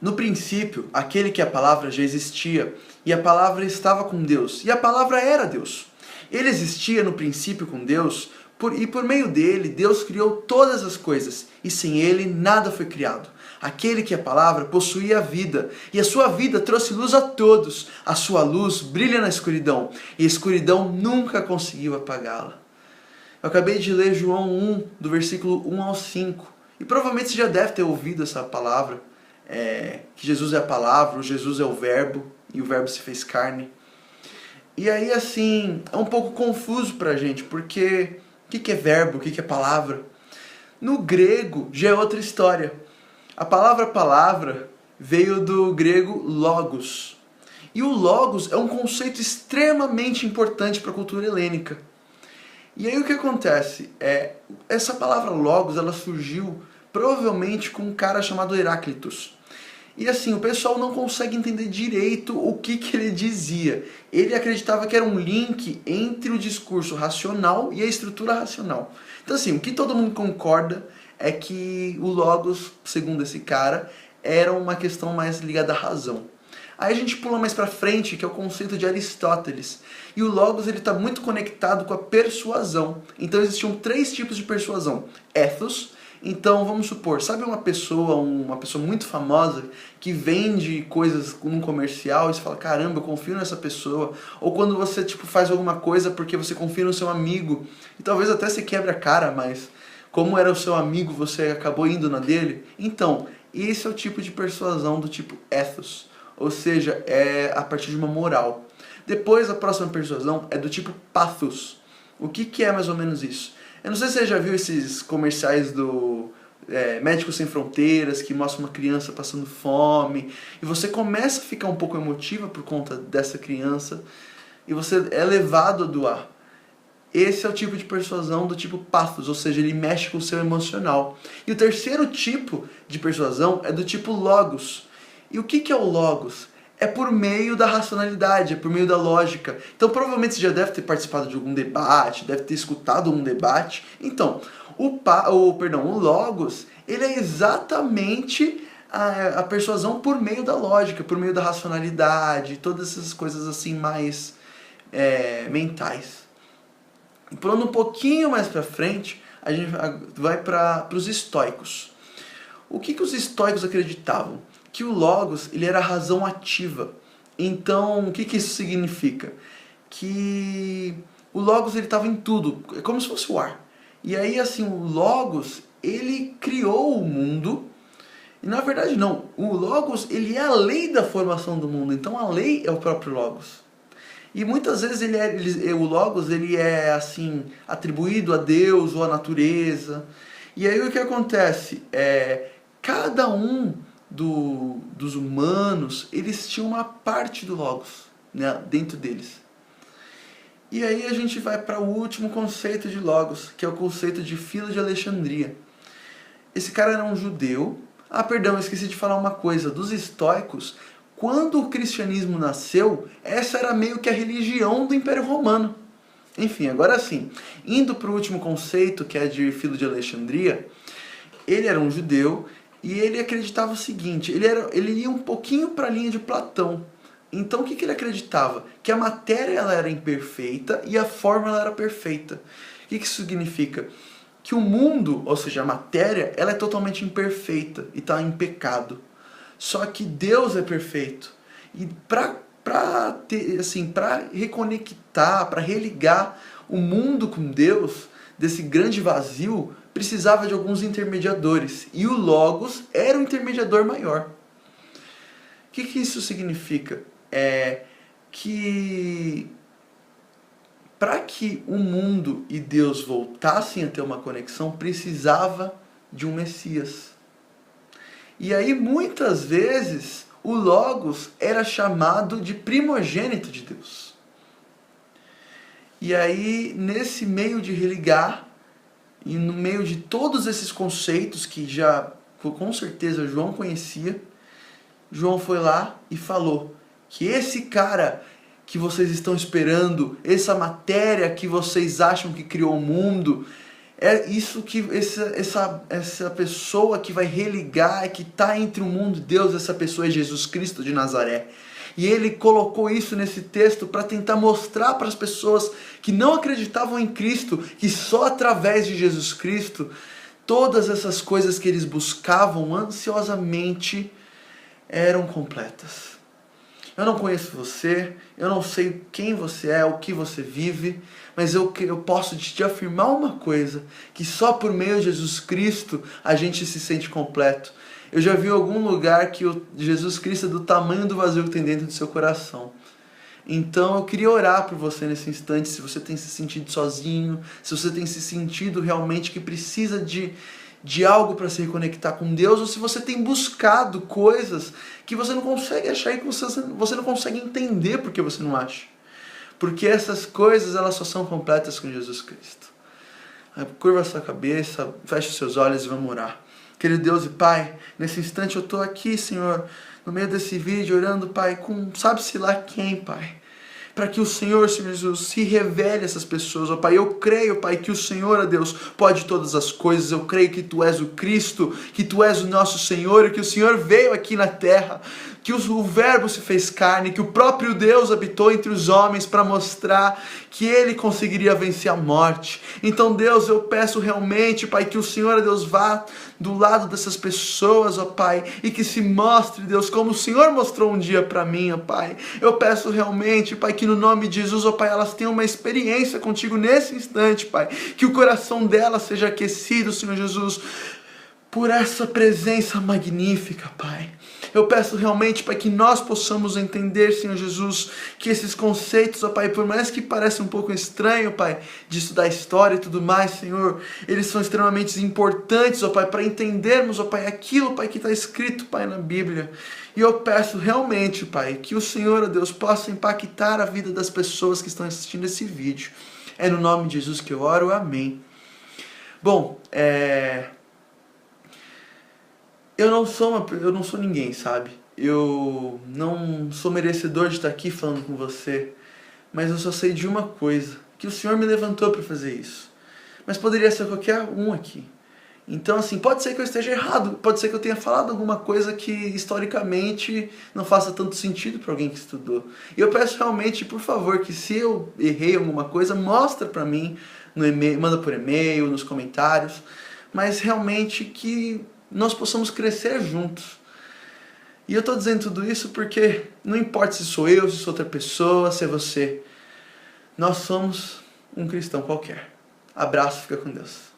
No princípio, aquele que é a palavra já existia, e a palavra estava com Deus, e a palavra era Deus. Ele existia no princípio com Deus, e por meio dele, Deus criou todas as coisas, e sem ele nada foi criado. Aquele que é a palavra possuía a vida, e a sua vida trouxe luz a todos. A sua luz brilha na escuridão, e a escuridão nunca conseguiu apagá-la. Eu acabei de ler João 1, do versículo 1 ao 5, e provavelmente você já deve ter ouvido essa palavra, que Jesus é a palavra, Jesus é o verbo, e o verbo se fez carne. E aí, assim, é um pouco confuso pra gente, porque o que é verbo, o que é palavra? No grego já é outra história. A palavra palavra veio do grego logos. E o logos é um conceito extremamente importante para a cultura helênica. E aí o que acontece? Essa palavra logos, ela surgiu provavelmente com um cara chamado Heráclitos. E assim, o pessoal não consegue entender direito o que ele dizia. Ele acreditava que era um link entre o discurso racional e a estrutura racional. Então assim, o que todo mundo concorda é que o logos, segundo esse cara, era uma questão mais ligada à razão. Aí a gente pula mais para frente, que é o conceito de Aristóteles. E o logos está muito conectado com a persuasão. Então existiam 3 tipos de persuasão. Ethos. Então, vamos supor, sabe uma pessoa muito famosa que vende coisas num comercial e você fala, caramba, eu confio nessa pessoa. Ou quando você faz alguma coisa porque você confia no seu amigo e talvez até você quebre a cara, mas como era o seu amigo, você acabou indo na dele. Então, esse é o tipo de persuasão do tipo ethos, ou seja, é a partir de uma moral. Depois, a próxima persuasão é do tipo pathos. O que é mais ou menos isso? Eu não sei se você já viu esses comerciais do Médicos Sem Fronteiras, que mostra uma criança passando fome, e você começa a ficar um pouco emotiva por conta dessa criança, e você é levado a doar. Esse é o tipo de persuasão do tipo pathos, ou seja, ele mexe com o seu emocional. E o terceiro tipo de persuasão é do tipo logos. E o que é o logos? É por meio da racionalidade, é por meio da lógica. Então provavelmente você já deve ter participado de algum debate, deve ter escutado um debate. Então, o logos, ele é exatamente a persuasão por meio da lógica, por meio da racionalidade, todas essas coisas assim mais mentais. Pulando um pouquinho mais para frente, a gente vai para os estoicos. O que os estoicos acreditavam? Que o logos ele era a razão ativa. Então, o que isso significa? Que o logos ele estava em tudo, é como se fosse o ar. E aí, assim, o logos ele criou o mundo. E na verdade não, o logos ele é a lei da formação do mundo. Então a lei é o próprio logos. E muitas vezes o logos ele é assim atribuído a Deus ou à natureza. E aí o que acontece? Cada um dos humanos, eles tinham uma parte do logos, né, dentro deles. E aí a gente vai para o último conceito de logos, que é o conceito de Filo de Alexandria. Esse cara era um judeu. Perdão, eu esqueci de falar uma coisa. Dos estoicos, quando o cristianismo nasceu, essa era meio que a religião do Império Romano. Enfim, agora sim, indo para o último conceito, que é de Filo de Alexandria, ele era um judeu e ele acreditava o seguinte, ele ia um pouquinho para a linha de Platão. Então o que ele acreditava? Que a matéria ela era imperfeita e a forma ela era perfeita. O que isso significa? Que o mundo, ou seja, a matéria, ela é totalmente imperfeita e está em pecado. Só que Deus é perfeito. E para reconectar, para religar o mundo com Deus, desse grande vazio, precisava de alguns intermediadores. E o Logos era o intermediador maior. O que isso significa? Que para que o mundo e Deus voltassem a ter uma conexão, precisava de um Messias. E aí, muitas vezes, o Logos era chamado de primogênito de Deus. E aí, nesse meio de religar, e no meio de todos esses conceitos que já, com certeza, João conhecia, João foi lá e falou que esse cara que vocês estão esperando, essa matéria que vocês acham que criou o mundo, É isso que essa pessoa que vai religar, que está entre o mundo e Deus, essa pessoa é Jesus Cristo de Nazaré. E ele colocou isso nesse texto para tentar mostrar para as pessoas que não acreditavam em Cristo, que só através de Jesus Cristo, todas essas coisas que eles buscavam ansiosamente eram completas. Eu não conheço você, eu não sei quem você é, o que você vive, mas eu posso te afirmar uma coisa, que só por meio de Jesus Cristo a gente se sente completo. Eu já vi em algum lugar que Jesus Cristo é do tamanho do vazio que tem dentro do seu coração. Então eu queria orar por você nesse instante, se você tem se sentido sozinho, se você tem se sentido realmente que precisa de algo para se reconectar com Deus, ou se você tem buscado coisas que você não consegue achar e que você não consegue entender porque você não acha. Porque essas coisas, elas só são completas com Jesus Cristo. Curva a sua cabeça, feche os seus olhos e vamos orar. Querido Deus e Pai, nesse instante eu estou aqui, Senhor, no meio desse vídeo, orando, Pai, com sabe-se lá quem, Pai. Para que o Senhor, Senhor Jesus, se revele a essas pessoas, ó Pai. Eu creio, Pai, que o Senhor, ó Deus, pode todas as coisas. Eu creio que Tu és o Cristo, que Tu és o nosso Senhor e que o Senhor veio aqui na terra, que o Verbo se fez carne, que o próprio Deus habitou entre os homens para mostrar que Ele conseguiria vencer a morte. Então, Deus, eu peço realmente, Pai, que o Senhor, ó Deus, vá do lado dessas pessoas, ó Pai, e que se mostre, Deus, como o Senhor mostrou um dia para mim, ó Pai. Eu peço realmente, Pai, que no nome de Jesus, ó Pai, elas tenham uma experiência contigo nesse instante, Pai, que o coração delas seja aquecido, Senhor Jesus, por essa presença magnífica, Pai. Eu peço realmente, Pai, que nós possamos entender, Senhor Jesus, que esses conceitos, ó Pai, por mais que pareça um pouco estranho, Pai, de estudar história e tudo mais, Senhor, eles são extremamente importantes, ó Pai, para entendermos, ó Pai, aquilo, Pai, que está escrito, Pai, na Bíblia. E eu peço realmente, Pai, que o Senhor, ó Deus, possa impactar a vida das pessoas que estão assistindo esse vídeo. É no nome de Jesus que eu oro, amém. Bom, eu não sou ninguém, sabe? Eu não sou merecedor de estar aqui falando com você, mas eu só sei de uma coisa, que o Senhor me levantou para fazer isso. Mas poderia ser qualquer um aqui. Então, assim, pode ser que eu esteja errado, pode ser que eu tenha falado alguma coisa que historicamente não faça tanto sentido para alguém que estudou. E eu peço realmente, por favor, que se eu errei alguma coisa, mostra para mim no e-mail, manda por e-mail, nos comentários, mas realmente que nós possamos crescer juntos. E eu estou dizendo tudo isso porque não importa se sou eu, se sou outra pessoa, se é você. Nós somos um cristão qualquer. Abraço, fica com Deus.